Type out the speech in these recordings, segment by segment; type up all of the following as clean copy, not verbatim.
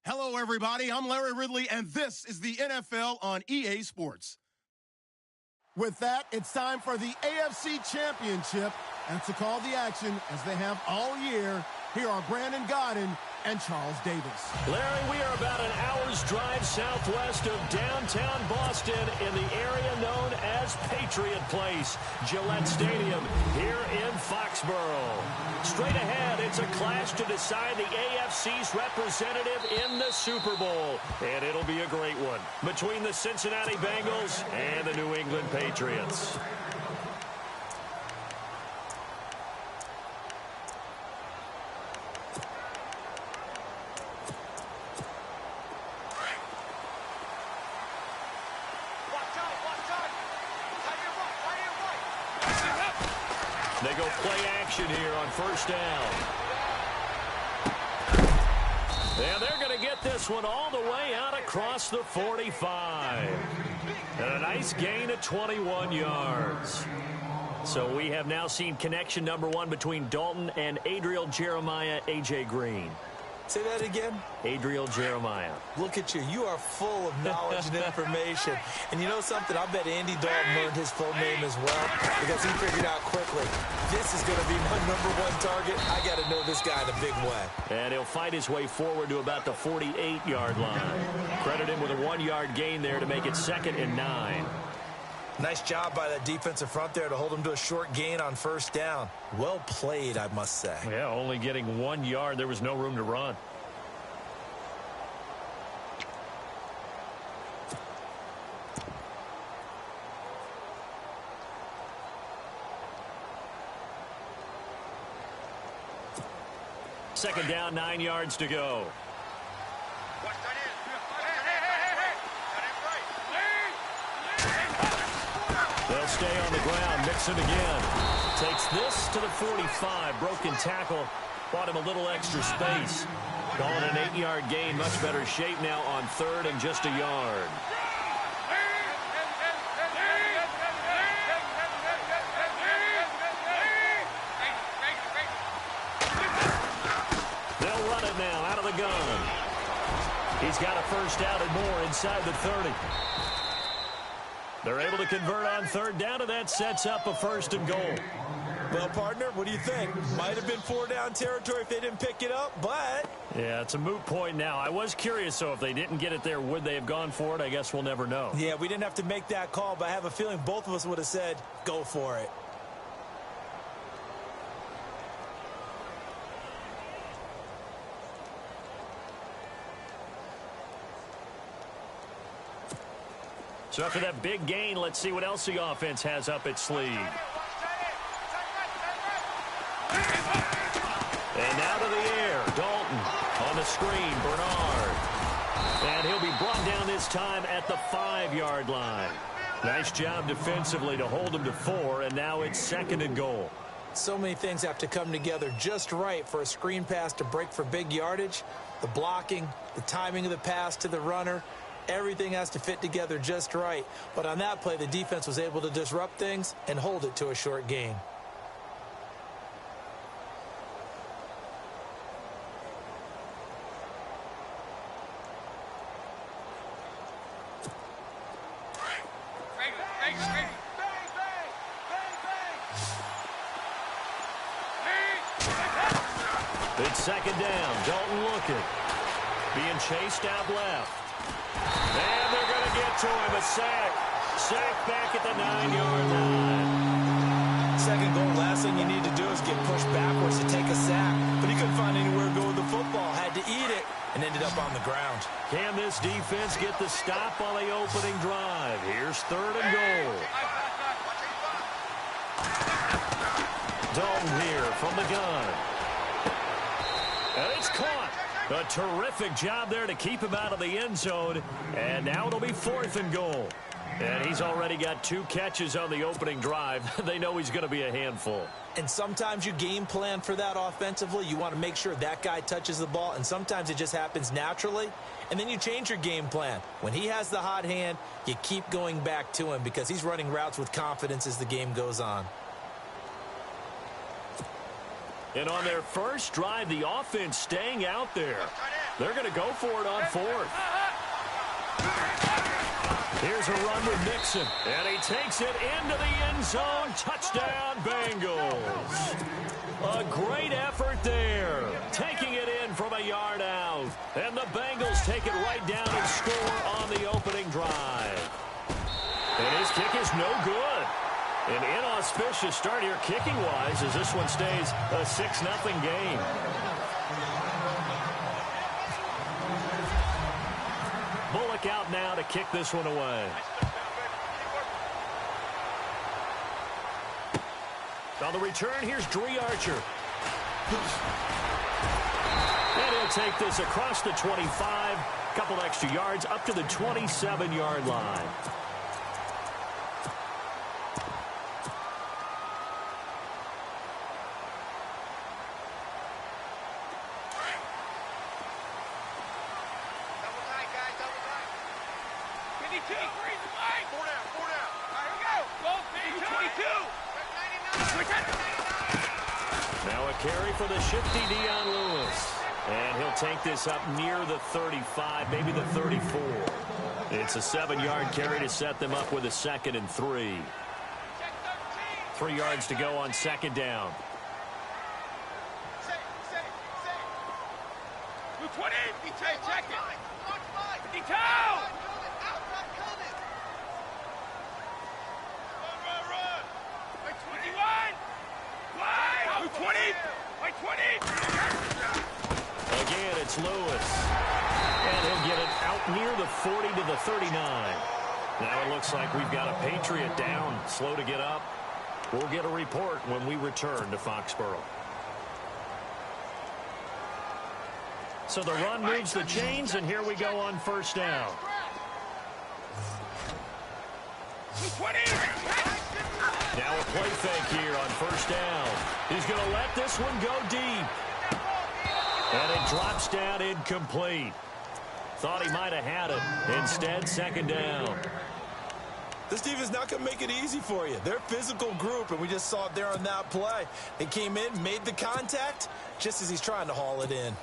Hello, everybody. I'm Larry Ridley, and this is the NFL on EA Sports. With that, it's time for the AFC Championship. And to call the action, as they have all year, here are Brandon Godden and Charles Davis. Larry, we are about an hour's drive southwest of downtown Boston in the area known as Patriot Place, Gillette Stadium, here in Foxborough. Straight ahead, it's a clash to decide the AFC's representative in the Super Bowl. And it'll be a great one between the Cincinnati Bengals and the New England Patriots. They go play action here on first down. And they're going to get this one all the way out across the 45. And a nice gain of 21 yards. So we have now seen connection number one between Dalton and Adriel Jeremiah, A.J. Green. Say that again? Adriel Jeremiah. Look at you. You are full of knowledge and information. And you know something? I bet Andy Dalton learned his full name as well because he figured out quickly, this is going to be my #1 target. I got to know this guy in a big way. And he'll fight his way forward to about the 48-yard line. Credit him with a 1-yard gain there to make it 2nd and 9. Nice job by that defensive front there to hold him to a short gain on first down. Well played, I must say. Yeah, only getting 1 yard. There was no room to run. Second down, 9 yards to go. They'll stay on the ground. Mixon again. Takes this to the 45. Broken tackle. Bought him a little extra space. Calling an 8-yard gain. Much better shape now on 3rd and just a yard. They'll run it now out of the gun. He's got a first down and more inside the 30. They're able to convert on 3rd down, and that sets up a 1st and goal. Well, partner, what do you think? Might have been 4-down territory if they didn't pick it up, but... Yeah, it's a moot point now. I was curious, so if they didn't get it there, would they have gone for it? I guess we'll never know. Yeah, we didn't have to make that call, but I have a feeling both of us would have said, go for it. So after that big gain, let's see what else the offense has up its sleeve. And now to the air. Dalton on the screen. Bernard. And he'll be brought down this time at the 5-yard line. Nice job defensively to hold him to 4, and now it's 2nd and goal. So many things have to come together just right for a screen pass to break for big yardage. The blocking, the timing of the pass to the runner. Everything has to fit together just right. But on that play, the defense was able to disrupt things and hold it to a short gain. It's 2nd down. Dalton looking. Being chased out left. And they're going to get to him. A sack. Sack back at the 9-yard line. 2nd goal. Last thing you need to do is get pushed backwards to take a sack. But he couldn't find anywhere to go with the football. Had to eat it and ended up on the ground. Can this defense get the stop on the opening drive? Here's 3rd and goal. Dalton here from the gun. And it's caught. A terrific job there to keep him out of the end zone. And now it'll be 4th and goal. And he's already got 2 catches on the opening drive. They know he's going to be a handful. And sometimes you game plan for that offensively. You want to make sure that guy touches the ball. And sometimes it just happens naturally. And then you change your game plan. When he has the hot hand, you keep going back to him because he's running routes with confidence as the game goes on. And on their first drive, the offense staying out there. They're going to go for it on fourth. Here's a run with Mixon, and he takes it into the end zone. Touchdown, Bengals. A great effort there, taking it in from a yard out. And the Bengals take it right down and score on the opening drive. And his kick is no good. An inauspicious start here kicking-wise as this one stays a 6-0 game. Bullock out now to kick this one away. On the return, here's Dree Archer. And he'll take this across the 25. Couple extra yards up to the 27-yard line. Now a carry for the shifty Dion Lewis. And he'll take this up near the 35, maybe the 34. It's a 7-yard carry to set them up with a 2nd and 3. 3 yards to go on 2nd down. Again, it's Lewis. And he'll get it out near the 40 to the 39. Now it looks like we've got a Patriot down, slow to get up. We'll get a report when we return to Foxborough. So the run moves the chains, and here we go on 1st down. Now a play fake here on 1st down. He's going to let this one go deep. And it drops down incomplete. Thought he might have had it. Instead, 2nd down. This team is not going to make it easy for you. They're a physical group, and we just saw it there on that play. They came in, made the contact, just as he's trying to haul it in.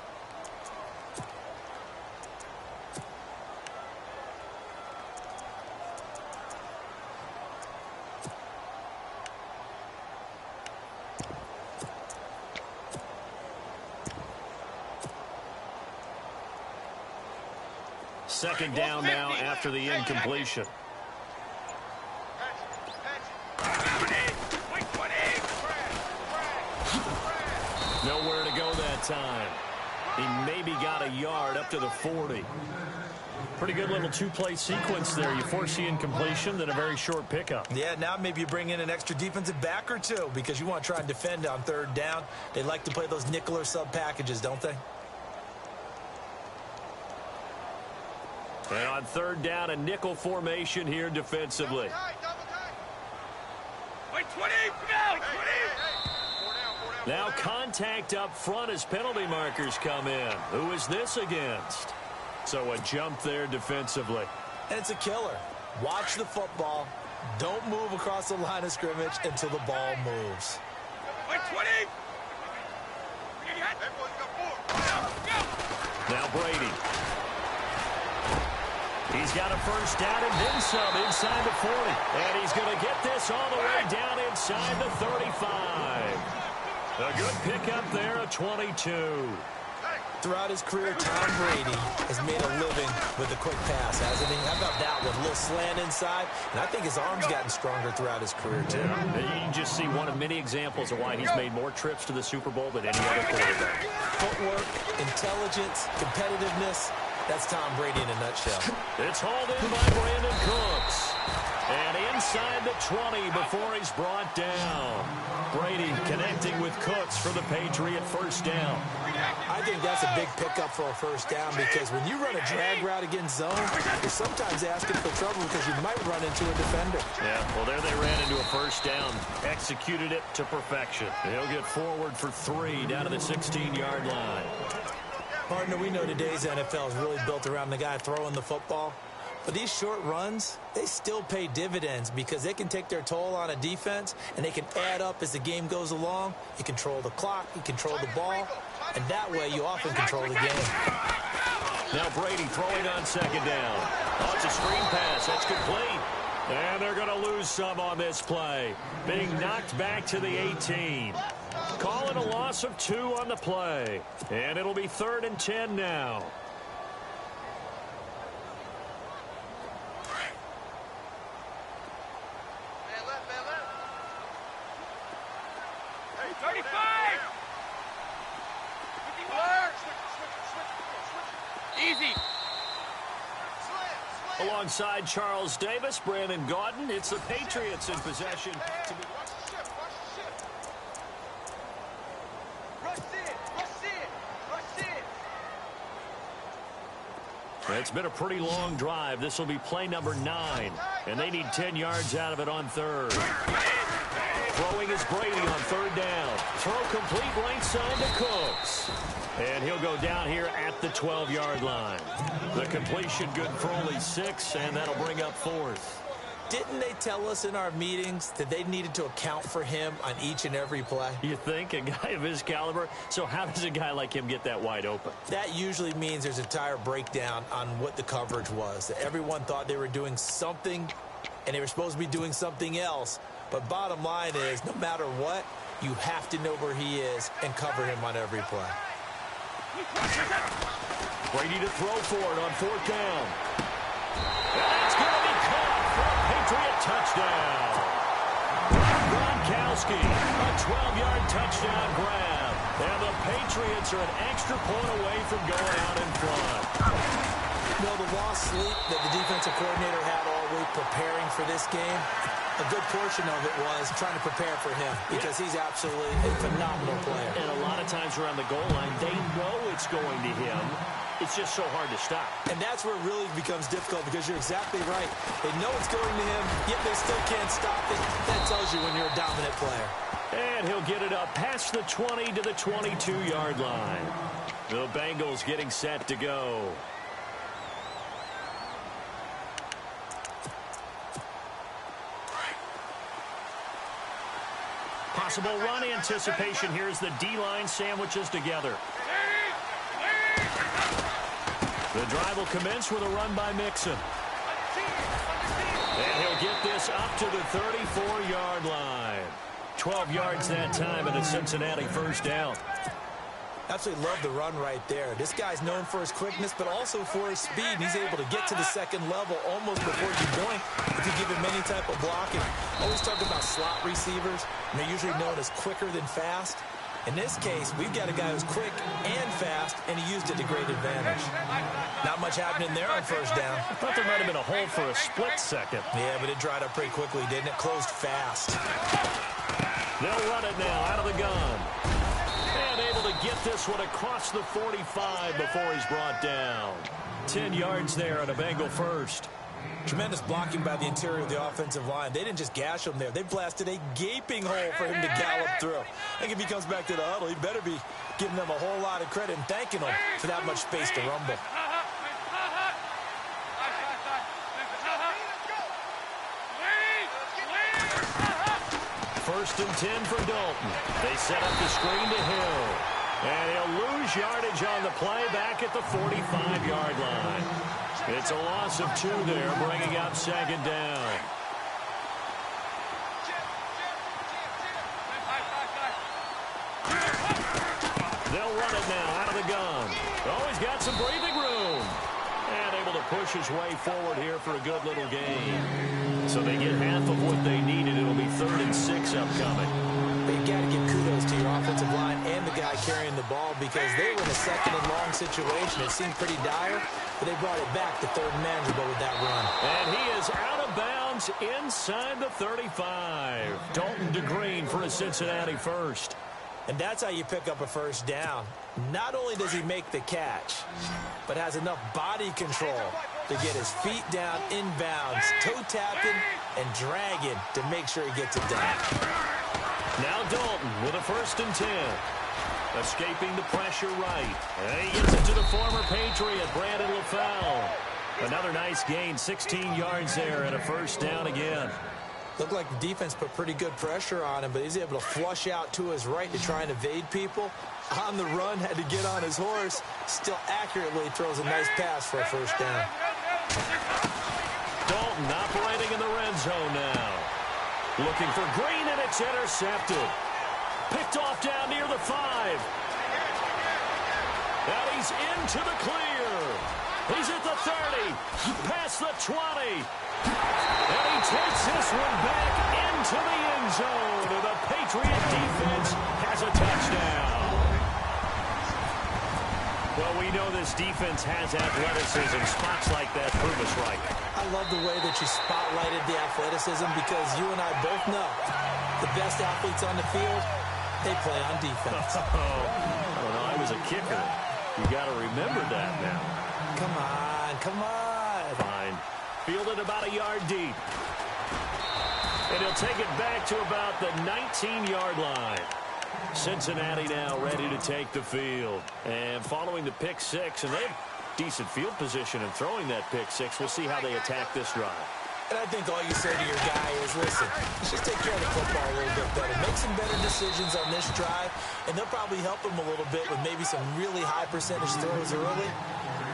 Second down now after the incompletion. Nowhere to go that time. He maybe got a yard up to the 40. Pretty good little 2-play sequence there. You force the incompletion, then a very short pickup. Yeah, now maybe you bring in an extra defensive back or two because you want to try and defend on 3rd down. They like to play those nickel or sub packages, don't they? And on 3rd down, a nickel formation here defensively. Now contact up front as penalty markers come in. Who is this against? So a jump there defensively. And it's a killer. Watch the football. Don't move across the line of scrimmage until the ball moves. Now Brady. He's got a 1st down and then some inside the 40. And he's going to get this all the way down inside the 35. A good pickup there, a 22. Throughout his career, Tom Brady has made a living with a quick pass, hasn't he? How about that with a little slant inside? And I think his arm's gotten stronger throughout his career, too. And you can just see one of many examples of why he's made more trips to the Super Bowl than any other quarterback. Footwork, intelligence, competitiveness. That's Tom Brady in a nutshell. It's hauled in by Brandon Cooks. And inside the 20 before he's brought down. Brady connecting with Cooks for the Patriot 1st down. I think that's a big pickup for a 1st down because when you run a drag route against zone, you're sometimes asking for trouble because you might run into a defender. Yeah, well, there they ran into a 1st down. Executed it to perfection. He'll get forward for 3 down to the 16-yard line. Partner, we know today's NFL is really built around the guy throwing the football. But these short runs, they still pay dividends because they can take their toll on a defense and they can add up as the game goes along. You control the clock, you control the ball, and that way you often control the game. Now Brady throwing on second down. Oh, it's a screen pass. That's complete. And they're going to lose some on this play. Being knocked back to the 18. Call it a loss of 2 on the play. And it'll be 3rd and 10 now. Easy. Alongside Charles Davis, Brandon Gaudin, it's the Patriots in possession. It's been a pretty long drive. This will be play number 9, and they need 10 yards out of it on 3rd. Throwing is Brady on 3rd down. Throw complete right side to Cooks. And he'll go down here at the 12-yard line. The completion good for only 6, and that'll bring up 4th. Didn't they tell us in our meetings that they needed to account for him on each and every play? You think? A guy of his caliber? So how does a guy like him get that wide open? That usually means there's a tire breakdown on what the coverage was. That everyone thought they were doing something, and they were supposed to be doing something else. But bottom line is, no matter what, you have to know where he is and cover him on every play. Brady to throw for it on 4th down. And that's going to be caught for a Patriot touchdown. Gronkowski, a 12-yard touchdown grab. And the Patriots are an extra point away from going out in front. Well, the lost sleep that the defensive coordinator had all week preparing for this game, a good portion of it was trying to prepare for him because he's absolutely a phenomenal player. And a lot of times around the goal line, they know it's going to him. It's just so hard to stop. And that's where it really becomes difficult because you're exactly right. They know it's going to him, yet they still can't stop it. That tells you when you're a dominant player. And he'll get it up past the 20 to the 22-yard line. The Bengals getting set to go. Possible run anticipation here as the D-line sandwiches together. The drive will commence with a run by Mixon. And he'll get this up to the 34-yard line. 12 yards that time and a Cincinnati first down. Absolutely love the run right there. This guy's known for his quickness, but also for his speed. He's able to get to the second level almost before you blink if you give him any type of blocking. Always talk about slot receivers, and they're usually known as quicker than fast. In this case, we've got a guy who's quick and fast, and he used it to great advantage. Not much happening there on 1st down. I thought there might have been a hole for a split second. Yeah, but it dried up pretty quickly, didn't it? Closed fast. They'll run it now out of the gun. And able to get this one across the 45 before he's brought down. 10 yards there at a Bengal first. Tremendous blocking by the interior of the offensive line. They didn't just gash him there. They blasted a gaping hole for him to gallop through. I think if he comes back to the huddle, he better be giving them a whole lot of credit and thanking them for that much space to rumble. First and 10 for Dalton. They set up the screen to Hill. And he'll lose yardage on the play back at the 45-yard line. It's a loss of 2 there, bringing up 2nd down. They'll run it now out of the gun. Oh, he's got some breathing room. And able to push his way forward here for a good little gain. So they get half of what they needed. It'll be 3rd and 6 upcoming. But you got to give kudos to your offensive line and the guy carrying the ball because they were in a 2nd and long situation. It seemed pretty dire, but they brought it back to 3rd and manageable with that run. And he is out of bounds inside the 35. Dalton to Green for a Cincinnati first. And that's how you pick up a 1st down. Not only does he make the catch, but has enough body control to get his feet down inbounds, toe tapping and dragging to make sure he gets it done. Now Dalton with a 1st and 10. Escaping the pressure right. And he gets it to the former Patriot, Brandon LaFell. Another nice gain, 16 yards there and a 1st down again. Looked like the defense put pretty good pressure on him, but he's able to flush out to his right to try and evade people. On the run, had to get on his horse. Still accurately throws a nice pass for a first down. Dalton operating in the red zone now. Looking for Green, and it's intercepted. Picked off down near the 5. And he's into the clear. He's at the 30. Past the 20. And he takes this one back into the end zone. And the Patriot defense has a touchdown. Well, we know this defense has athleticism. Spots like that prove us right. I love the way that you spotlighted the athleticism because you and I both know the best athletes on the field, they play on defense. I don't know. I was a kicker. You got to remember that now. Come on, come on. Fine. Fielded about a yard deep. And he'll take it back to about the 19-yard line. Cincinnati now ready to take the field. And following the pick six, and they have decent field position in throwing that pick six. We'll see how they attack this drive. And I think all you say to your guy is, listen, let's just take care of the football a little bit better. Make some better decisions on this drive, and they'll probably help him a little bit with maybe some really high percentage throws early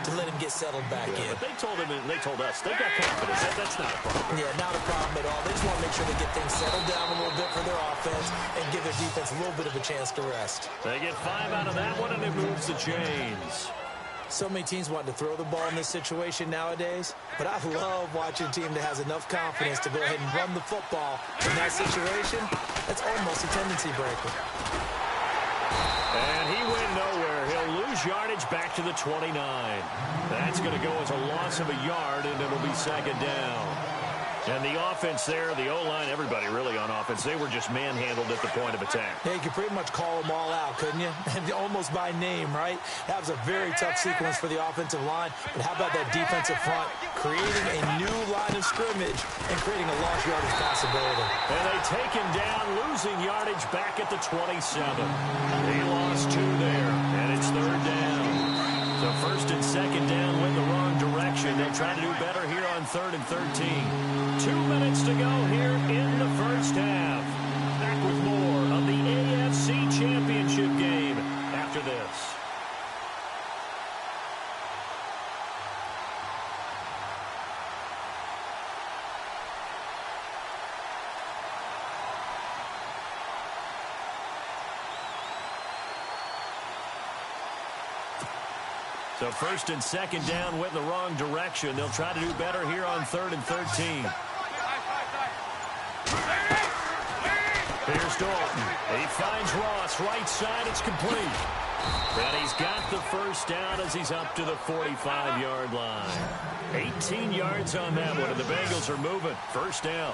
to let him get settled back in. But they told him and they told us they've got confidence. That's not a problem. Yeah, not a problem at all. They just want to make sure they get things settled down a little bit for their offense and give their defense a little bit of a chance to rest. They get 5 out of that one, and it moves the chains. So many teams want to throw the ball in this situation nowadays, but I love watching a team that has enough confidence to go ahead and run the football in that situation. That's almost a tendency breaker. And he went nowhere. He'll lose yardage back to the 29. That's going to go as a loss of a yard, and it'll be second down. And the offense there, the O-line, everybody really on offense, they were just manhandled at the point of attack. Yeah, you could pretty much call them all out, couldn't you? Almost by name, right? That was a very tough sequence for the offensive line. But how about that defensive front creating a new line of scrimmage and creating a lost yardage possibility? And they take him down, losing yardage back at the 27. They lost 2 there, and it's third down. So first and second down went the wrong direction. They'll try to do better here on 3rd and 13. 2 minutes to go here in the first half. Back with more of the AFC Championship game after this. So first and second down went the wrong direction. They'll try to do better here on 3rd and 13. Here's Dalton. He finds Ross. Right side, it's complete. And he's got the first down as he's up to the 45-yard line. 18 yards on that one, and the Bengals are moving. First down.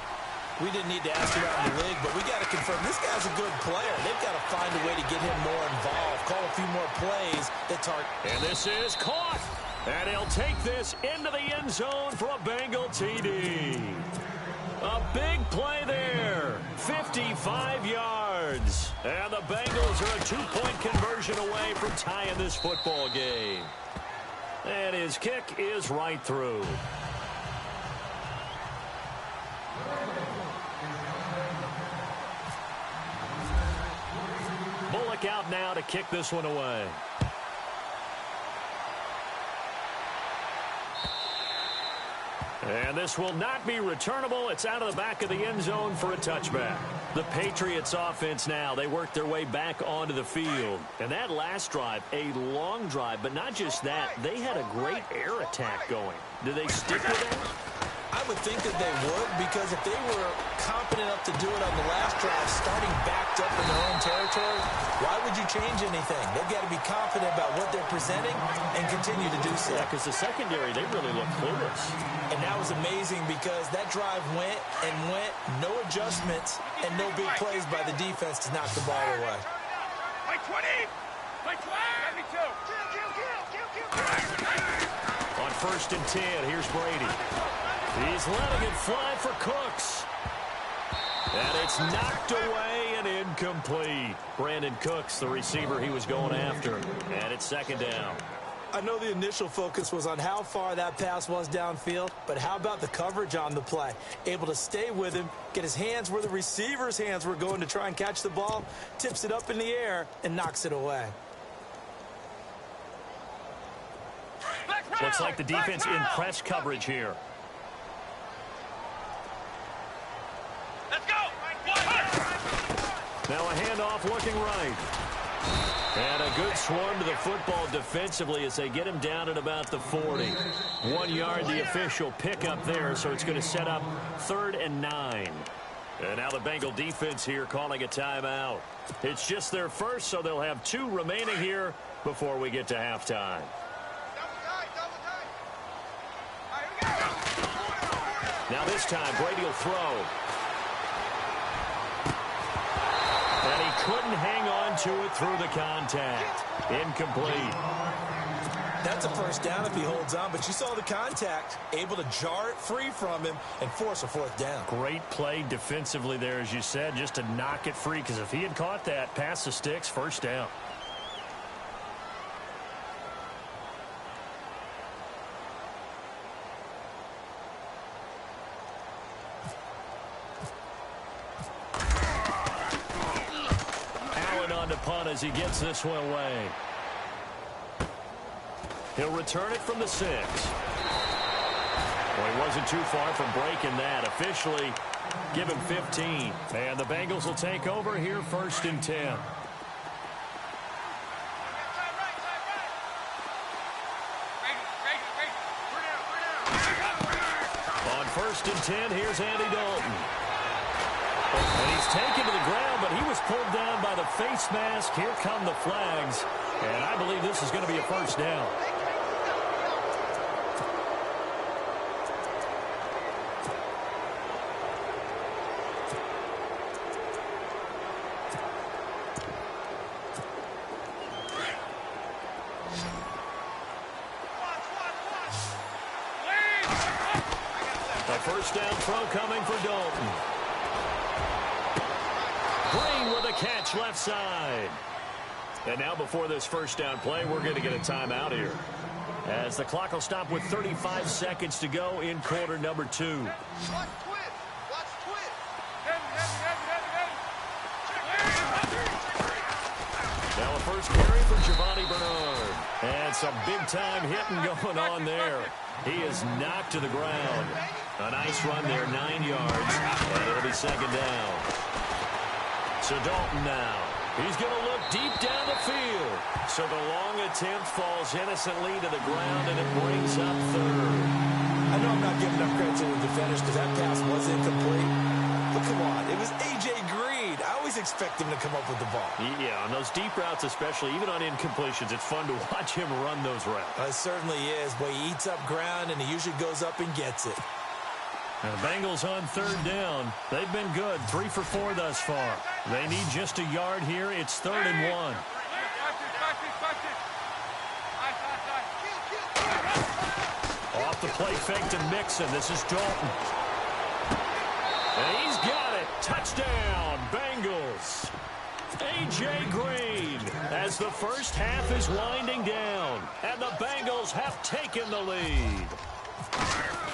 We didn't need to ask around the league, but we got to confirm this guy's a good player. They've got to find a way to get him more involved, call a few more plays that target. And this is caught. And he'll take this into the end zone for a Bengal TD. A big play there. 55 yards. And the Bengals are a 2-point conversion away from tying this football game. And his kick is right through. Bullock out now to kick this one away. And this will not be returnable. It's out of the back of the end zone for a touchback. The Patriots offense now, they work their way back onto the field. And that last drive, a long drive, but not just that, they had a great air attack going. Do they stick with it? I would think that they would, because if they were competent enough to do it on the last drive, starting backed up in their own territory, why would you change anything? They've got to be confident about what they're presenting and continue to do so. Yeah, because the secondary, they really look clueless. And that was amazing because that drive went and went, no adjustments, and no big plays by the defense to knock the ball away. By 20! By 20! On 1st and 10, here's Brady. He's letting it fly for Cooks. And it's knocked away and incomplete. Brandon Cooks, the receiver he was going after. And it's second down. I know the initial focus was on how far that pass was downfield, but how about the coverage on the play? Able to stay with him, get his hands where the receiver's hands were going to try and catch the ball, tips it up in the air, and knocks it away. Looks like the defense in press coverage here. Let's go. Now a handoff looking right. And a good swarm to the football defensively as they get him down at about the 40. 1 yard, the official pickup there, so it's going to set up 3rd and 9. And now the Bengal defense here calling a timeout. It's just their first, so they'll have 2 remaining here before we get to halftime. Now this time, Brady will throw. And he couldn't hang on to it through the contact. Incomplete. That's a first down if he holds on, but you saw the contact. Able to jar it free from him and force a 4th down. Great play defensively there, as you said, just to knock it free, because if he had caught that, past the sticks, first down. Punt as he gets this one away. He'll return it from the 6. Well, he wasn't too far from breaking that. Officially, give him 15. And the Bengals will take over here 1st and 10. On 1st and 10, here's Andy Dalton. And he's taken to the ground, but he was pulled down by the face mask. Here come the flags. And I believe this is going to be a first down. A first down throw coming for Dalton. Green with a catch left side. And now before this first down play, we're going to get a timeout here, as the clock will stop with 35 seconds to go in quarter number 2. Now a first carry for Giovanni Bernard. And some big-time hitting going on there. He is knocked to the ground. A nice run there, 9 yards. And it'll be 2nd down. So Dalton now. He's going to look deep down the field. So the long attempt falls innocently to the ground, and it brings up 3rd. I know I'm not giving enough credit to the defenders because that pass was incomplete. But come on, it was A.J. Green. I always expect him to come up with the ball. Yeah, on those deep routes especially, even on incompletions, it's fun to watch him run those routes. It certainly is. Boy, he eats up ground, and he usually goes up and gets it. Now the Bengals on 3rd down. They've been good, 3 for 4 thus far. They need just a yard here. It's 3rd and 1. Off the play fake to Mixon. This is Dalton. And he's got it. Touchdown, Bengals. A.J. Green, as the first half is winding down, and the Bengals have taken the lead.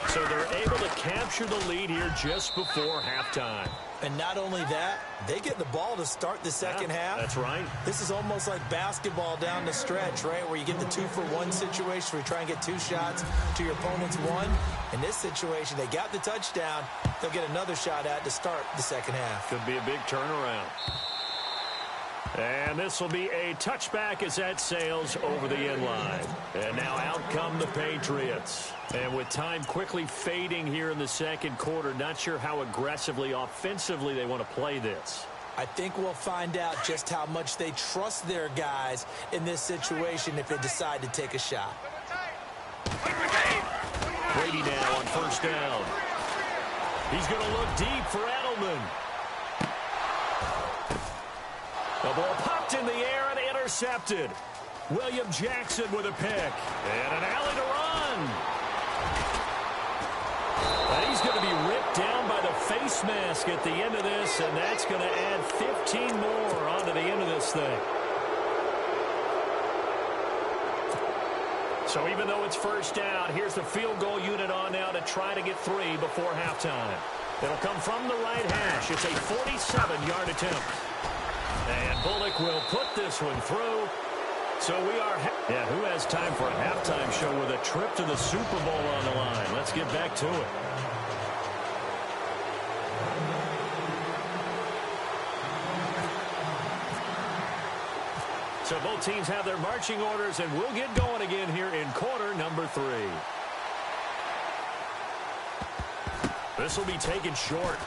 So they're able to capture the lead here just before halftime. And not only that, they get the ball to start the second half. That's right. This is almost like basketball down the stretch, right, where you get the 2-for-1 situation where you try and get 2 shots to your opponent's 1. In this situation, they got the touchdown. They'll get another shot at to start the second half. Could be a big turnaround. And this will be a touchback as that sails over the end line. And now out come the Patriots. And with time quickly fading here in the second quarter, not sure how aggressively, offensively they want to play this. I think we'll find out just how much they trust their guys in this situation if they decide to take a shot. Brady now on first down. He's going to look deep for Edelman. The ball popped in the air and intercepted. William Jackson with a pick. And an alley to run. And he's going to be ripped down by the face mask at the end of this, and that's going to add 15 more onto the end of this thing. So even though it's first down, here's the field goal unit on now to try to get 3 before halftime. It'll come from the right hash. It's a 47-yard attempt. And Bullock will put this one through. So we are, who has time for a halftime show with a trip to the Super Bowl on the line? Let's get back to it. So both teams have their marching orders, and we'll get going again here in quarter number 3. This will be taken short.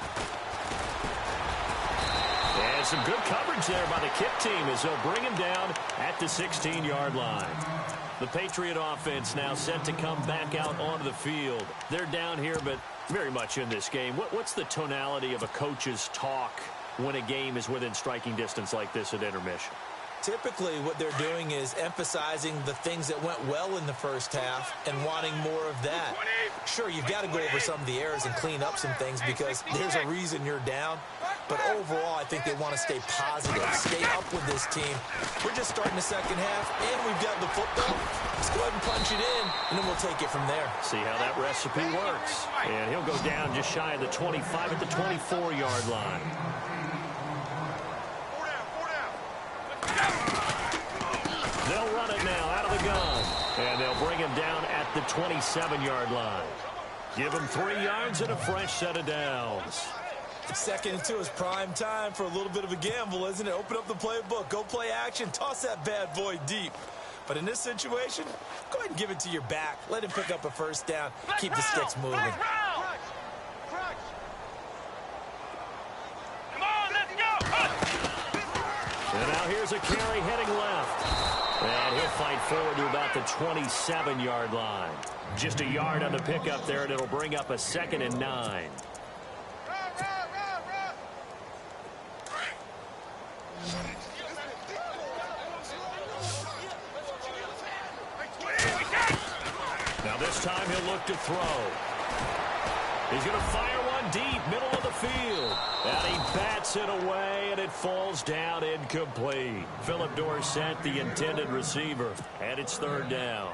And some good coverage there by the kick team as they'll bring him down at the 16-yard line. The Patriot offense now set to come back out onto the field. They're down here, but very much in this game. What's the tonality of a coach's talk when a game is within striking distance like this at intermission? Typically, what they're doing is emphasizing the things that went well in the first half and wanting more of that. Sure, you've got to go over some of the errors and clean up some things because there's a reason you're down. But overall, I think they want to stay positive, stay up with this team. We're just starting the second half, and we've got the football. Let's go ahead and punch it in, and then we'll take it from there. See how that recipe works. And he'll go down just shy of the 25 at the 24-yard line. They'll run it now out of the gun. And they'll bring him down at the 27-yard line. Give him 3 yards and a fresh set of downs. Second and 2 is prime time for a little bit of a gamble, isn't it? Open up the playbook, go play action, toss that bad boy deep. But in this situation, go ahead and give it to your back. Let him pick up a first down. Keep the sticks moving. Come on, let's go! And now here's a carry heading left. And he'll fight forward to about the 27-yard line. Just a yard on the pickup there, and it'll bring up a 2nd and 9. Now this time he'll look to throw. He's going to fire one deep, middle of the field. And he bats it away, and it falls down incomplete. Philip Dorsett, the intended receiver, and it's 3rd down.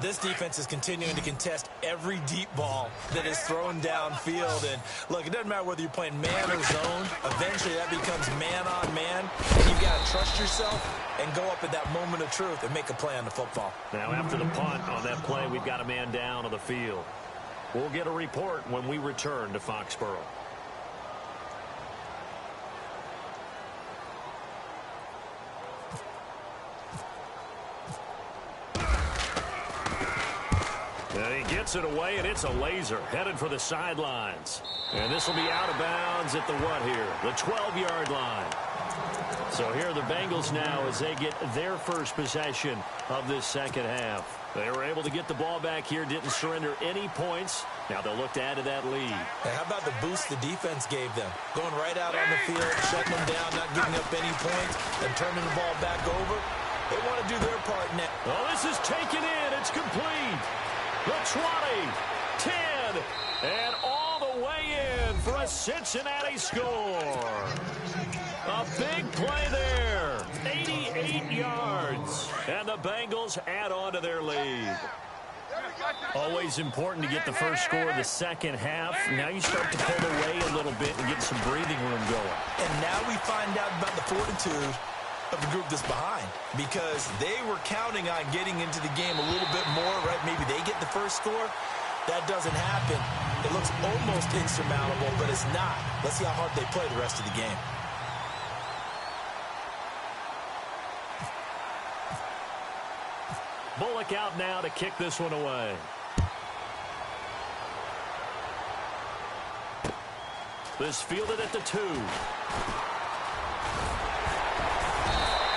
This defense is continuing to contest every deep ball that is thrown downfield. And, look, it doesn't matter whether you're playing man or zone. Eventually, that becomes man-on-man. And you've got to trust yourself and go up at that moment of truth and make a play on the football. Now, after the punt on that play, we've got a man down on the field. We'll get a report when we return to Foxborough. And he gets it away, and it's a laser headed for the sidelines. And this will be out of bounds at the what here? The 12-yard line. So here are the Bengals now as they get their first possession of this second half. They were able to get the ball back here, didn't surrender any points. Now they'll look to add to that lead. Hey, how about the boost the defense gave them? Going right out on the field, shutting them down, not giving up any points, and turning the ball back over. They want to do their part now. Oh, this is taken in. It's complete. The 20, 10, and all the way in for a Cincinnati score. A big play there. 88 yards. And the Bengals add on to their lead. Always important to get the first score of the second half. Now you start to pull away a little bit and get some breathing room going. And now we find out about the fortitude of the group that's behind, because they were counting on getting into the game a little bit more, right? Maybe they get the first score. That doesn't happen. It looks almost insurmountable, but it's not. Let's see how hard they play the rest of the game. Bullock out now to kick this one away. This fielded at the 2.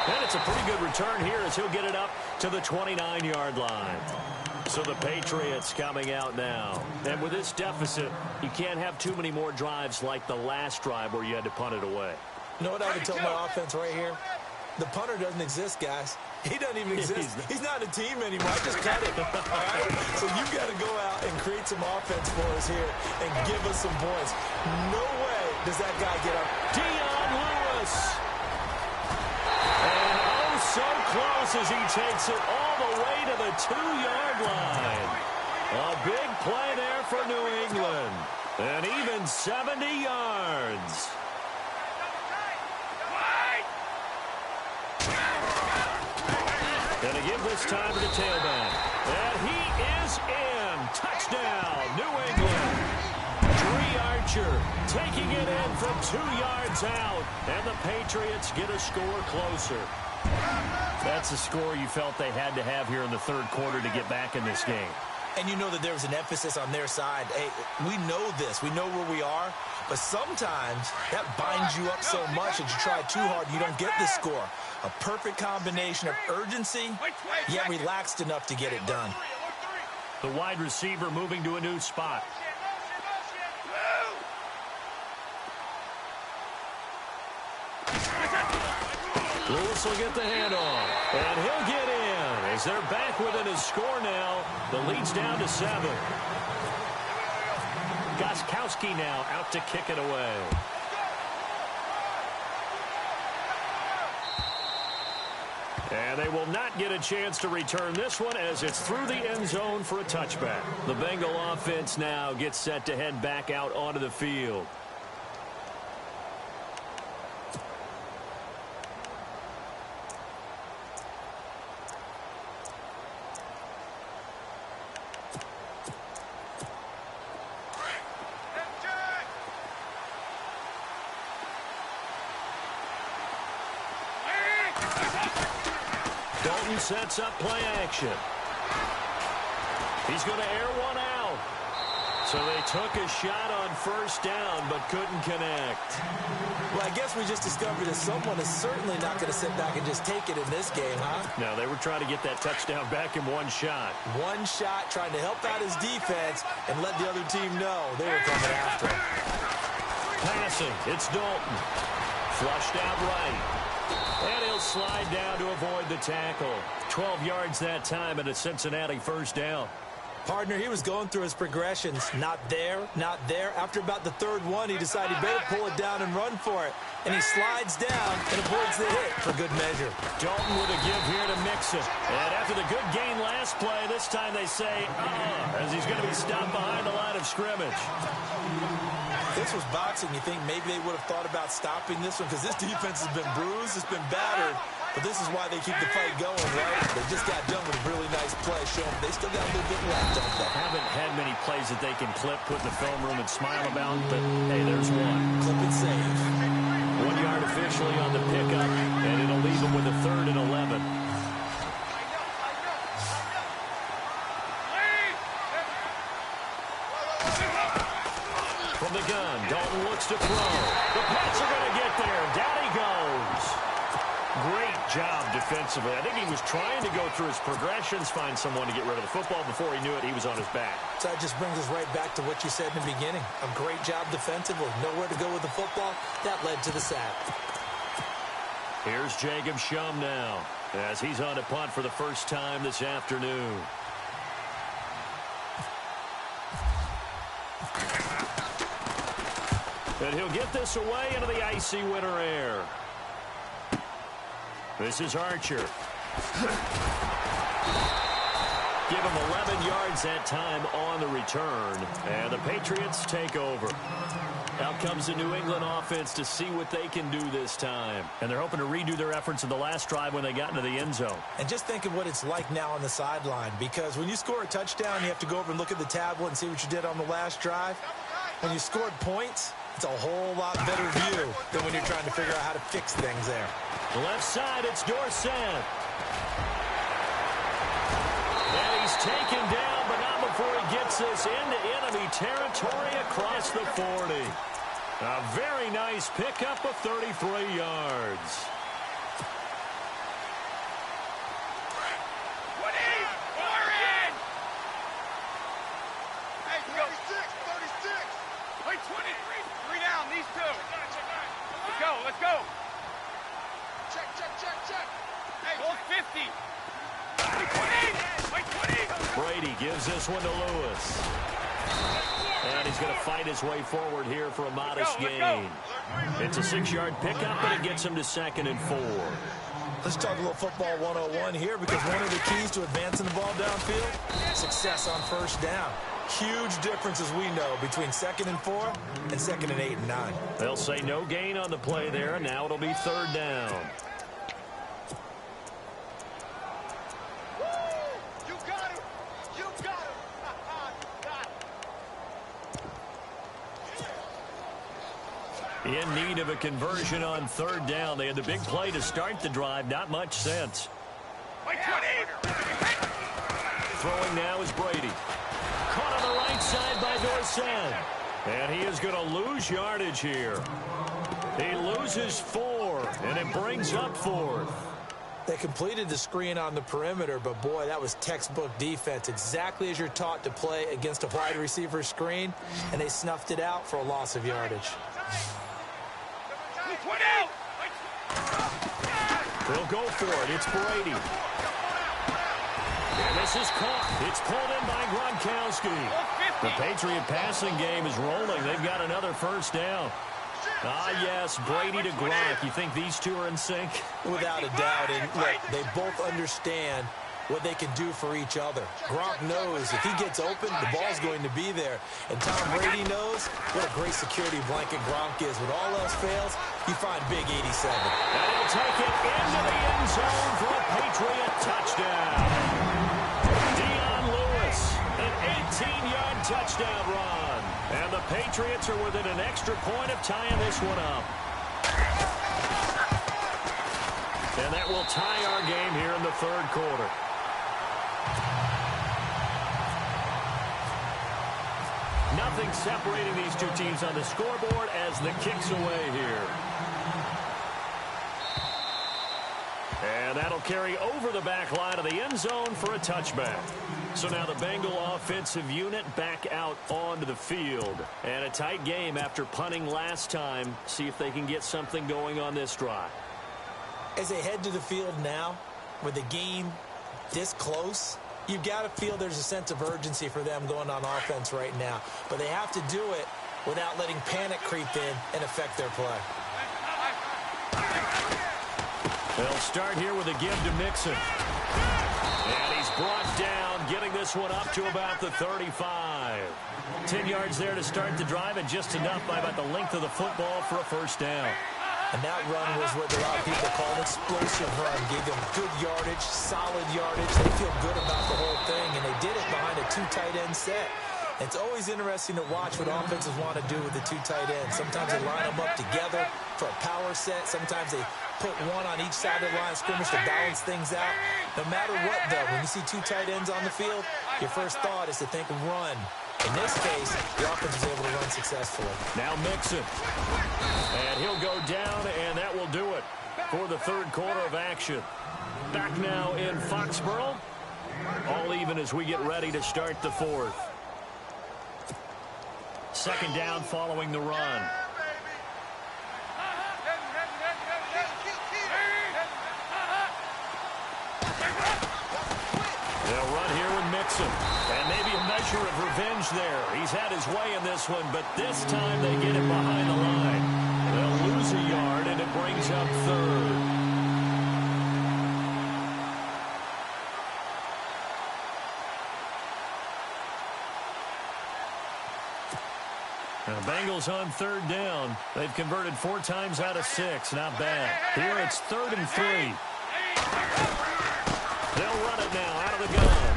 And it's a pretty good return here as he'll get it up to the 29-yard line. So the Patriots coming out now. And with this deficit, you can't have too many more drives like the last drive where you had to punt it away. You know what I would tell my offense right here? The punter doesn't exist, guys. He doesn't even exist. He's not a team anymore. I just cut it. All right? So you've got to go out and create some offense for us here and give us some points. No way does that guy get up. Dion Lewis. And oh, so close as he takes it all the way to the 2-yard line. A big play there for New England. And even 70 yards. Gonna give this time to the tailback. And he is in. Touchdown, New England. Archer taking it in from 2 yards out. And the Patriots get a score closer. That's a score you felt they had to have here in the third quarter to get back in this game. And you know that there was an emphasis on their side. Hey, we know this. We know where we are. But sometimes that binds you up so much that you try too hard, you don't get the score. A perfect combination of urgency, yet relaxed enough to get it done. The wide receiver moving to a new spot. Lewis will get the handoff, and he'll get in as they're back within a score now. The lead's down to 7. Gostkowski now out to kick it away. And they will not get a chance to return this one as it's through the end zone for a touchback. The Bengal offense now gets set to head back out onto the field. Sets up play action. He's going to air one out. So they took a shot on first down but couldn't connect. Well, I guess we just discovered that someone is certainly not going to sit back and just take it in this game, huh? No, they were trying to get that touchdown back in one shot. One shot, trying to help out his defense and let the other team know they were coming after him. Passing, it's Dalton. Flushed out right. And he'll slide down to avoid the tackle. 12 yards that time and a Cincinnati first down. Partner, he was going through his progressions. Not there, not there. After about the third one, he decided he better pull it down and run for it. And he slides down and avoids the hit for good measure. Dalton with a give here to mix it. And after the good gain last play, this time they say, as he's going to be stopped behind the line of scrimmage. This was boxing. You think maybe they would have thought about stopping this one because this defense has been bruised, it's been battered. But this is why they keep the fight going, right? They just got done with a really nice play. Showing they still got a little bit left, don't they? Haven't had many plays that they can clip, put in the film room, and smile about. But, hey, there's one. Clip and save. 1 yard officially on the pickup, and it'll leave them with a 3rd and 11. From the gun, Dalton looks to throw. The Pats are going to get there. Down he goes. Great job defensively. I think he was trying to go through his progressions, find someone to get rid of the football. Before he knew it, he was on his back. So that just brings us right back to what you said in the beginning. A great job defensively. Nowhere to go with the football. That led to the sack. Here's Jacob Shum now as he's on a punt for the first time this afternoon. And he'll get this away into the icy winter air. This is Archer. Give him 11 yards that time on the return. And the Patriots take over. Out comes the New England offense to see what they can do this time. And they're hoping to redo their efforts in the last drive when they got into the end zone. And just think of what it's like now on the sideline. Because when you score a touchdown, you have to go over and look at the tablet and see what you did on the last drive. When you scored points, it's a whole lot better view than when you're trying to figure out how to fix things there. The left side, it's Dorsett. And he's taken down, but not before he gets this into enemy territory across the 40. A very nice pickup of 33 yards. Let's go. Check. Hey, hold 50. Brady gives this one to Lewis. And he's going to fight his way forward here for a modest gain. It's a 6-yard pickup, but it gets him to 2nd and 4. Let's talk a little football 101 here, because one of the keys to advancing the ball downfield, success on first down. Huge difference, as we know, between 2nd and 4 and 2nd and 8 and 9. They'll say no gain on the play there. Now it'll be 3rd down. You got him. You got him. In need of a conversion on 3rd down. They had the big play to start the drive. Not much sense. Throwing now is Brady. Caught on the right side by Dorsett. And he is going to lose yardage here. He loses 4, and it brings up 4th. They completed the screen on the perimeter, but boy, that was textbook defense. Exactly as you're taught to play against a wide receiver screen, and they snuffed it out for a loss of yardage. They'll go for it. It's Brady. And this is caught. It's pulled in by Gronkowski. The Patriot passing game is rolling. They've got another 1st down. Ah, yes, Brady to Gronk. You think these two are in sync? Without a doubt. And look, they both understand what they can do for each other. Gronk knows if he gets open, the ball's going to be there. And Tom Brady knows what a great security blanket Gronk is. When all else fails, you find big 87. And he'll take it into the end zone for a Patriot touchdown. An 18-yard touchdown run. And the Patriots are within an extra point of tying this one up. And that will tie our game here in the 3rd quarter. Nothing separating these two teams on the scoreboard as the kick's away here. And that'll carry over the back line of the end zone for a touchback. So now the Bengal offensive unit back out onto the field. And a tight game after punting last time. See if they can get something going on this drive. As they head to the field now, with the game this close, you've got to feel there's a sense of urgency for them going on offense right now. But they have to do it without letting panic creep in and affect their play. They'll start here with a give to Mixon. And he's brought down, getting this one up to about the 35. 10 yards there to start the drive, and just enough by about the length of the football for a 1st down. And that run was what a lot of people call an explosive run. Gave them good yardage, solid yardage. They feel good about the whole thing, and they did it behind a 2 tight end set. It's always interesting to watch what offenses want to do with the 2 tight ends. Sometimes they line them up together for a power set. Sometimes they put one on each side of the line of scrimmage to balance things out. No matter what, though, when you see 2 tight ends on the field, your first thought is to think run. In this case, the offense was able to run successfully. Now Mixon. And he'll go down, and that will do it for the 3rd quarter of action. Back now in Foxborough. All even as we get ready to start the 4th. 2nd down following the run. They'll run here with Mixon. And maybe a measure of revenge there. He's had his way in this one, but this time they get it behind the line. They'll lose a yard, and it brings up 3rd. Now, Bengals on 3rd down. They've converted 4 times out of 6. Not bad. Here it's 3rd and 3. They'll run it now out of the gun.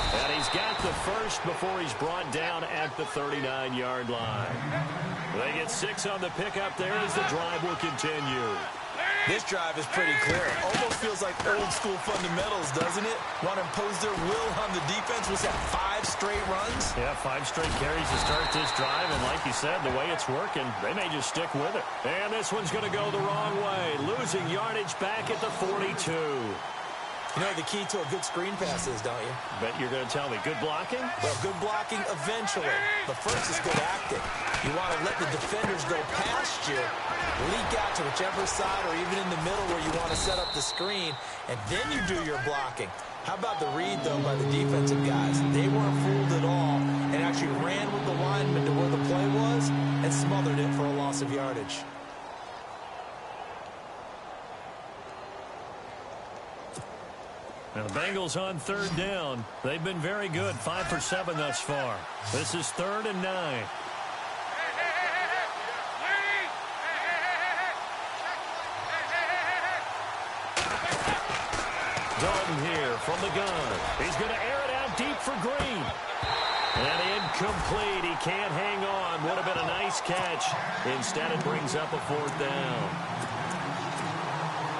And he's got the first before he's brought down at the 39-yard line. They get 6 on the pickup there as the drive will continue. This drive is pretty clear. Almost feels like old-school fundamentals, doesn't it? Want to impose their will on the defense. Was that 5 straight runs? Yeah, 5 straight carries to start this drive. And like you said, the way it's working, they may just stick with it. And this one's going to go the wrong way. Losing yardage back at the 42. You know the key to a good screen pass is, don't you? Bet you're going to tell me good blocking? Well, good blocking eventually. But first is good acting. You want to let the defenders go past you, leak out to whichever side or even in the middle where you want to set up the screen, and then you do your blocking. How about the read, though, by the defensive guys? They weren't fooled at all and actually ran with the lineman to where the play was and smothered it for a loss of yardage. Now the Bengals on third down. They've been very good, 5 for 7 thus far. This is 3rd and 9. Dalton here from the gun. He's going to air it out deep for Green. And incomplete. He can't hang on. Would have been a nice catch. Instead, it brings up a 4th down.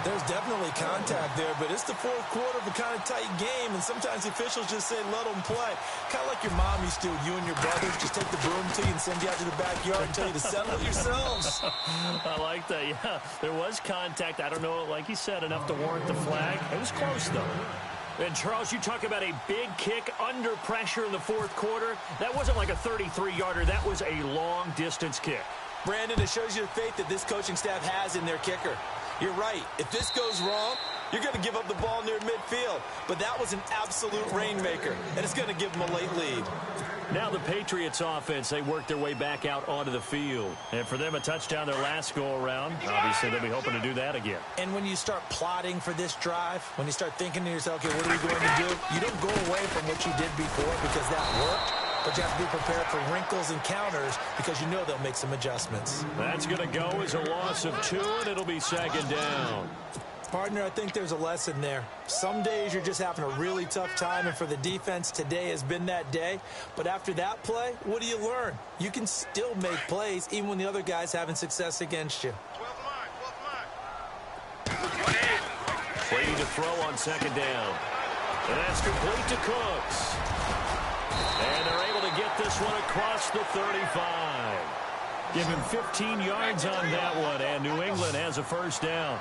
There's definitely contact there, but it's the fourth quarter of a kind of tight game, and sometimes the officials just say, let them play. Kind of like your mom used to, you and your brothers, just take the broom to you and send you out to the backyard and tell you to settle it yourselves. I like that, yeah. There was contact. I don't know, like you said, enough to warrant the flag. It was close, though. And, Charles, you talk about a big kick under pressure in the fourth quarter. That wasn't like a 33-yarder. That was a long-distance kick. Brandon, it shows you the faith that this coaching staff has in their kicker. You're right. If this goes wrong, you're going to give up the ball near midfield. But that was an absolute rainmaker, and it's going to give them a late lead. Now the Patriots offense, they work their way back out onto the field. And for them, a touchdown their last go-around. Obviously, they'll be hoping to do that again. And when you start plotting for this drive, when you start thinking to yourself, okay, what are we going to do? You don't go away from what you did before because that worked. But you have to be prepared for wrinkles and counters because you know they'll make some adjustments. That's going to go as a loss of 2, and it'll be 2nd down. Partner, I think there's a lesson there. Some days you're just having a really tough time, and for the defense, today has been that day. But after that play, what do you learn? You can still make plays even when the other guy's having success against you. Waiting to throw on 2nd down. And that's complete to Cooks. And they're able to get this one across the 35. Give him 15 yards on that one, and New England has a 1st down.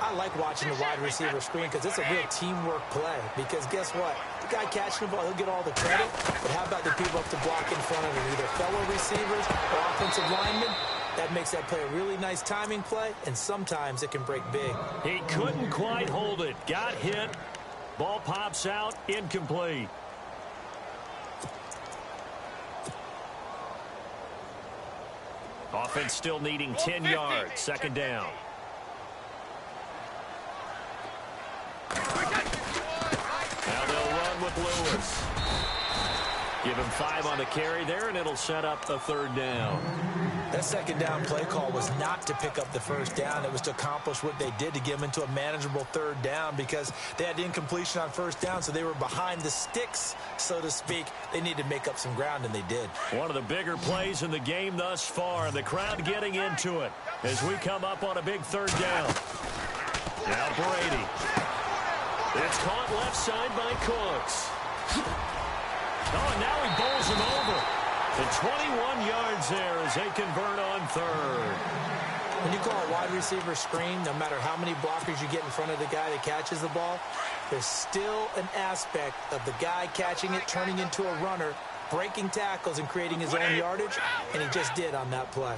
I like watching the wide receiver screen because it's a real teamwork play. Because guess what? The guy catching the ball, he'll get all the credit. But how about the people up to block in front of him, either fellow receivers or offensive linemen? That makes that play a really nice timing play, and sometimes it can break big. He couldn't quite hold it. Got hit. Ball pops out. Incomplete. Offense still needing 10 yards. 2nd down. Now they'll run with Lewis. Give him 5 on the carry there, and it'll set up a 3rd down. That 2nd down play call was not to pick up the 1st down. It was to accomplish what they did to get them into a manageable 3rd down because they had incompletion on 1st down, so they were behind the sticks, so to speak. They needed to make up some ground, and they did. One of the bigger plays in the game thus far. The crowd getting into it as we come up on a big 3rd down. Now Brady. It's caught left side by Cooks. Oh, and now he bowls him over. And 21 yards there as they convert on 3rd. When you call a wide receiver screen, no matter how many blockers you get in front of the guy that catches the ball, there's still an aspect of the guy catching it, turning into a runner, breaking tackles and creating his own yardage, and he just did on that play.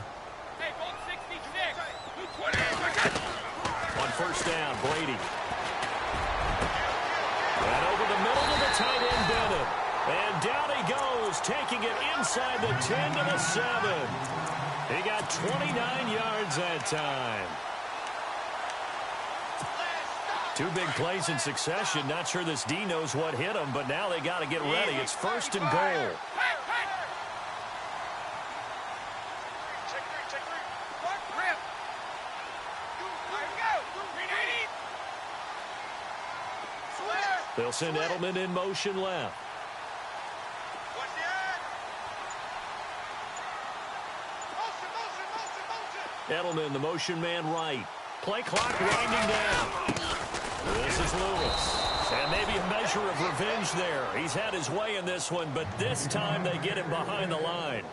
On 1st down, Brady. And over the middle to the tight end, Bennett. And down he goes, taking it inside the 10 to the 7. He got 29 yards that time. 2 big plays in succession. Not sure this D knows what hit him, but now they got to get ready. It's 1st and goal. They'll send Edelman in motion left. Edelman, the motion man right. Play clock winding down. This is Lewis. And maybe a measure of revenge there. He's had his way in this one, but this time they get him behind the line.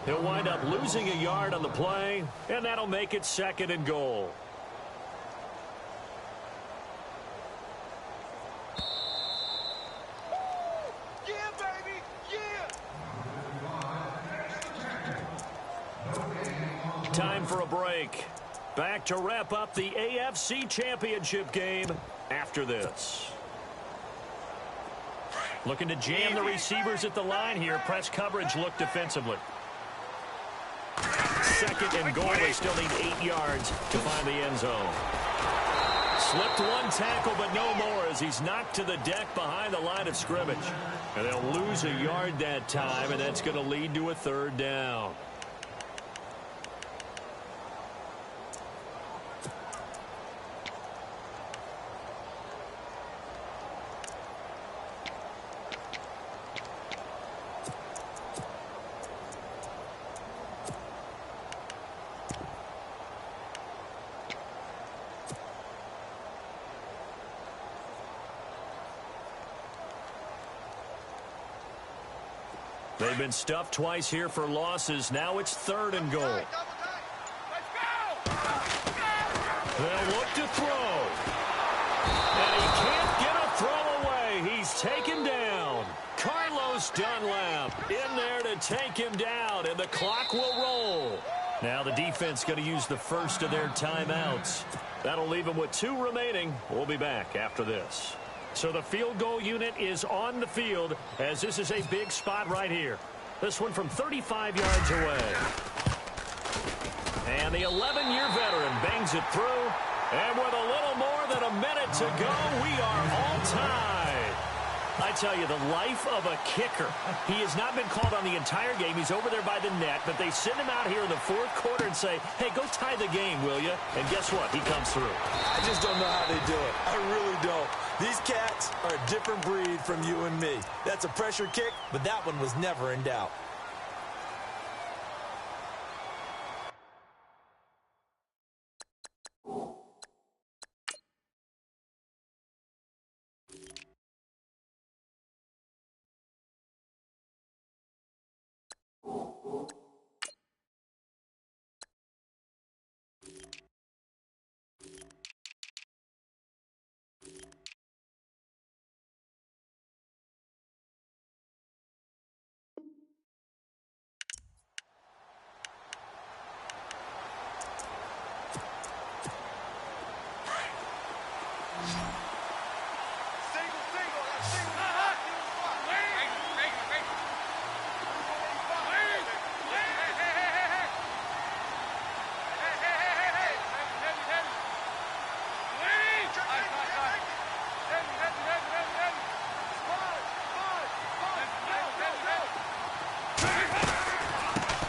He'll wind up losing a yard on the play, and that'll make it 2nd and goal. Time for a break. Back to wrap up the AFC Championship game after this. Looking to jam the receivers at the line here. Press coverage look defensively. 2nd and goal. They still need 8 yards to find the end zone. Slipped one tackle, but no more as he's knocked to the deck behind the line of scrimmage. And they'll lose a yard that time, and that's going to lead to a third down. They've been stuffed twice here for losses. Now it's 3rd and goal. They'll look to throw. And he can't get a throw away. He's taken down. Carlos Dunlap in there to take him down, and the clock will roll. Now the defense going to use the first of their timeouts. That'll leave them with 2 remaining. We'll be back after this. So the field goal unit is on the field as this is a big spot right here. This one from 35 yards away. And the 11-year veteran bangs it through. And with a little more than a minute to go, we are all tied. I tell you, the life of a kicker. He has not been called on the entire game. He's over there by the net, but they send him out here in the 4th quarter and say, hey, go tie the game, will you? And guess what? He comes through. I just don't know how they do it. I really don't. These cats are a different breed from you and me. That's a pressure kick, but that one was never in doubt.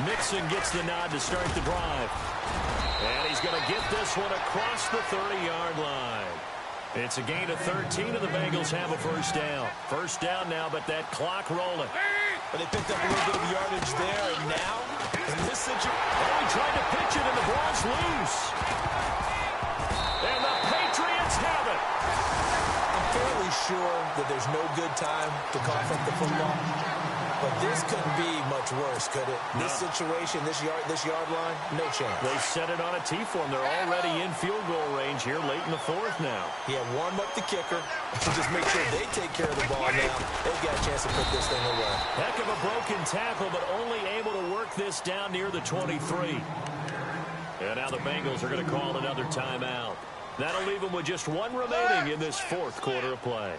Mixon gets the nod to start the drive. And he's going to get this one across the 30-yard line. It's a gain of 13, and the Bengals have a first down. First down now, but that clock rolling. But they picked up a little bit of yardage there, and now, in this situation... Oh, he tried to pitch it, and the ball's loose. And the Patriots have it. I'm fairly sure that there's no good time to cough up the football. But this couldn't be much worse, could it? No. This situation, this yard line, no chance. They set it on a T-form. They're already in field goal range here late in the 4th now. Yeah, warm up the kicker. Just make sure they take care of the ball now. They've got a chance to put this thing away. Heck of a broken tackle, but only able to work this down near the 23. And now the Bengals are going to call another timeout. That'll leave them with just 1 remaining in this 4th quarter of play.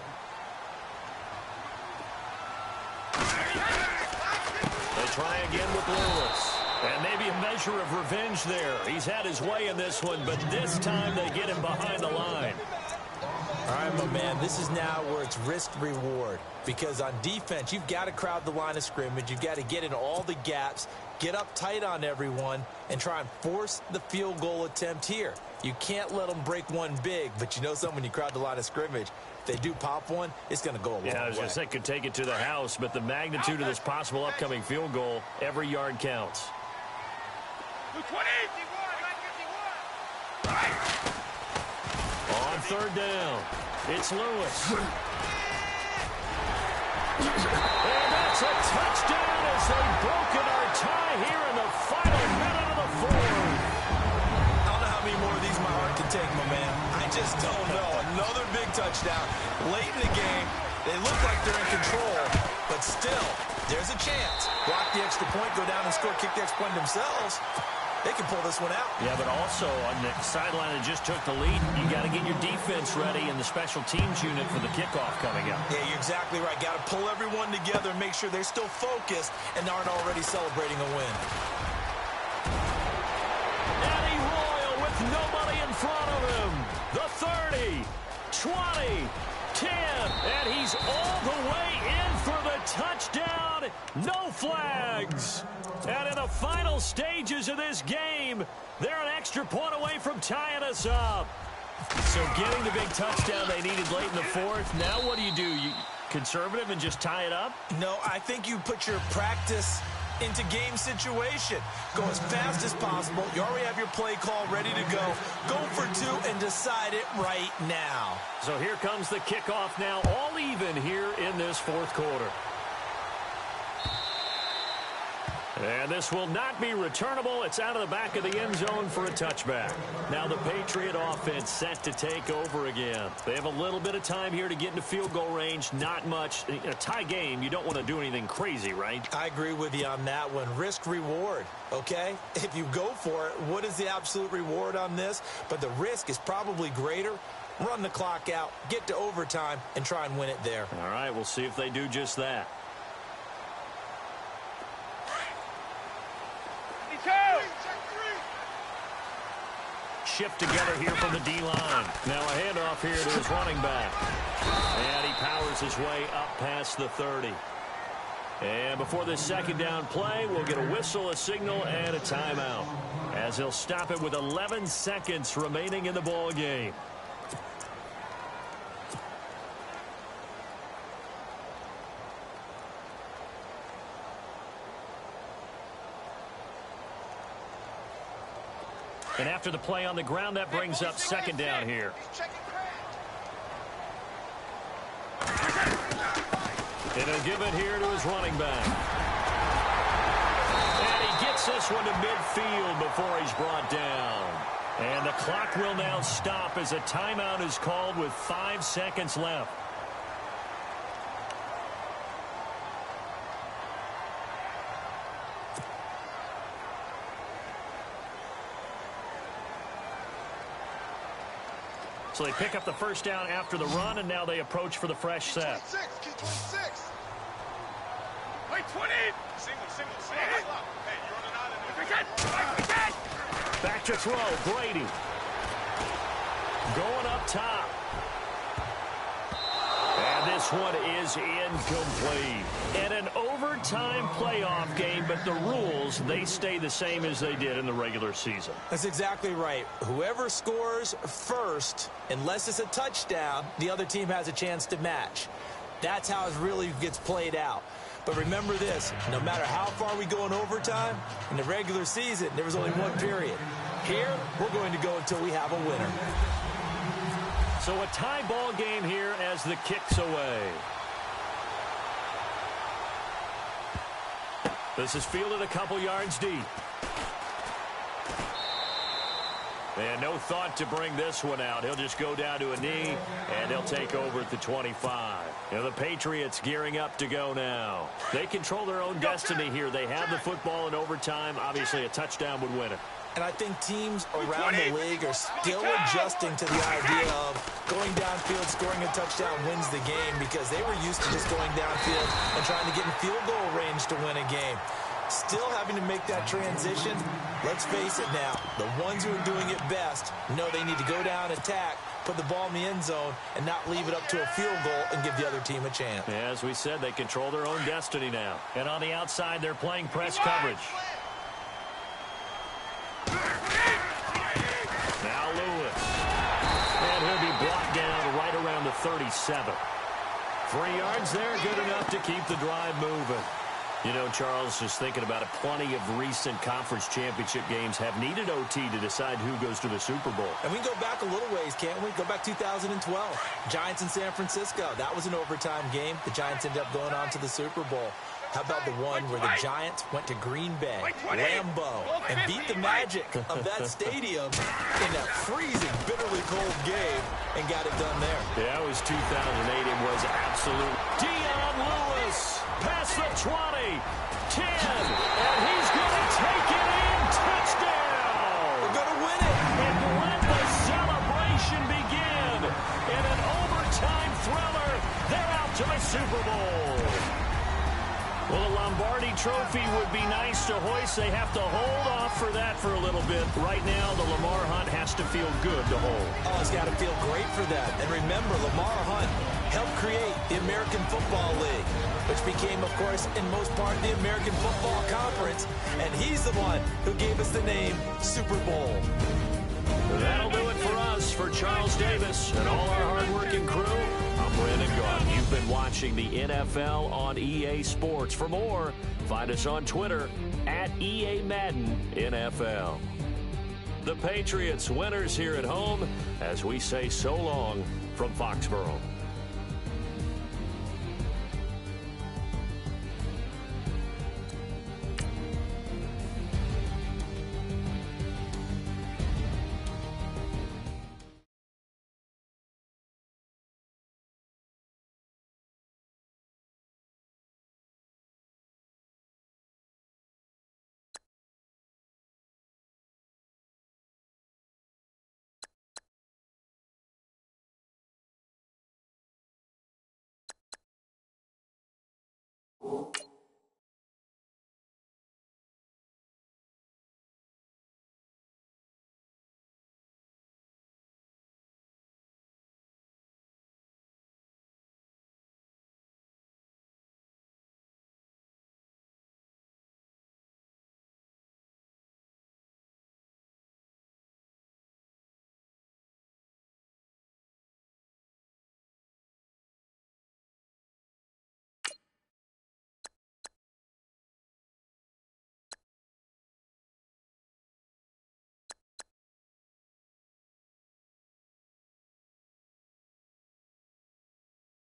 They try again with Lewis. And maybe a measure of revenge there. He's had his way in this one, but this time they get him behind the line. All right, my man, this is now where it's risk-reward. Because on defense, you've got to crowd the line of scrimmage. You've got to get in all the gaps, get up tight on everyone, and try and force the field goal attempt here. You can't let them break one big, but you know something, when you crowd the line of scrimmage, if they do pop one, it's going to go a long way. Yeah, I was going to say, could take it to the house, but the magnitude of this possible upcoming field goal, every yard counts. On 3rd down, it's Lewis. And that's a touchdown as they've broken our tie here in the final minute of the 4th. I don't know how many more of these my heart can take, my man. I just don't know. Another big touchdown. Late in the game, they look like they're in control, but still, there's a chance. Block the extra point, go down and score, kick the extra point themselves. They can pull this one out. Yeah, but also on the sideline that just took the lead, you got to get your defense ready in the special teams unit for the kickoff coming up. Yeah, you're exactly right. Got to pull everyone together and make sure they're still focused and aren't already celebrating a win. Eddie Royal with nobody in front of him. The 30, 20, 10, and he's all the way in for the touchdown. No flags. And in the final stages of this game, they're an extra point away from tying us up. So getting the big touchdown they needed late in the fourth. Now what do? You conservative and just tie it up? No, I think you put your practice into game situation. Go as fast as possible. You already have your play call ready to go. Go for two and decide it right now. So here comes the kickoff now, all even here in this fourth quarter. And this will not be returnable. It's out of the back of the end zone for a touchback. Now the Patriot offense set to take over again. They have a little bit of time here to get into field goal range. Not much. In a tie game, you don't want to do anything crazy, right? I agree with you on that one. Risk reward, okay? If you go for it, what is the absolute reward on this? But the risk is probably greater. Run the clock out, get to overtime, and try and win it there. All right, we'll see if they do just that. Shift together here from the D-line. Now a handoff here to his running back. And he powers his way up past the 30. And before this second down play, we'll get a whistle, a signal, and a timeout, as he'll stop it with 11 seconds remaining in the ball game. And after the play on the ground, that brings up second down here. And he'll give it here to his running back. And he gets this one to midfield before he's brought down. And the clock will now stop as a timeout is called with 5 seconds left. So they pick up the first down after the run, and now they approach for the fresh set. 26. Wait, 20. Single. Hey, you're on an island. Back to throw, Brady. Going up top. And this one is incomplete. And an overtime playoff game, but the rules, they stay the same as they did in the regular season. That's exactly right. Whoever scores first, unless it's a touchdown, the other team has a chance to match. That's how it really gets played out. But remember this, no matter how far we go in overtime, in the regular season, there was only one period. Here, we're going to go until we have a winner. So a tie ball game here as the kick's away. This is fielded a couple yards deep. And no thought to bring this one out. He'll just go down to a knee, and he'll take over at the 25. The Patriots gearing up to go now. They control their own destiny here. They have the football in overtime. Obviously, a touchdown would win it. And I think teams around the league are still adjusting to the idea of going downfield, scoring a touchdown wins the game, because they were used to just going downfield and trying to get in field goal range to win a game. Still having to make that transition. Let's face it now, the ones who are doing it best know they need to go down, attack, put the ball in the end zone, and not leave it up to a field goal and give the other team a chance. As we said, they control their own destiny now. And on the outside, they're playing press coverage. Now Lewis. And he'll be brought down right around the 37. 3 yards there, good enough to keep the drive moving. You know, Charles, just thinking about it, plenty of recent conference championship games have needed OT to decide who goes to the Super Bowl. And we can go back a little ways, can't we? Go back 2012. Giants in San Francisco. That was an overtime game. The Giants ended up going on to the Super Bowl. How about the one where the Giants went to Green Bay, Lambeau, and beat the magic of that stadium in that freezing, bitterly cold game and got it done there? Yeah, it was 2008. It was absolute. Dion Lewis past the 20, 10, and he's going to take it in. Touchdown! We're going to win it. And let the celebration begin. In an overtime thriller, they're out to the Super Bowl. Well, the Lombardi Lombardi Trophy would be nice to hoist. They have to hold off for that for a little bit. Right now, the Lamar Hunt has to feel good to hold. Oh, it's got to feel great for that. And remember, Lamar Hunt helped create the American Football League, which became, of course, in most part, the American Football Conference. And he's the one who gave us the name Super Bowl. That'll do it for us. For Charles Davis and all our hard-working crew, I'm Brandon Gaudin. You've been watching the NFL on EA Sports. For more, find us on Twitter at EA Madden NFL. The Patriots winners here at home as we say so long from Foxborough.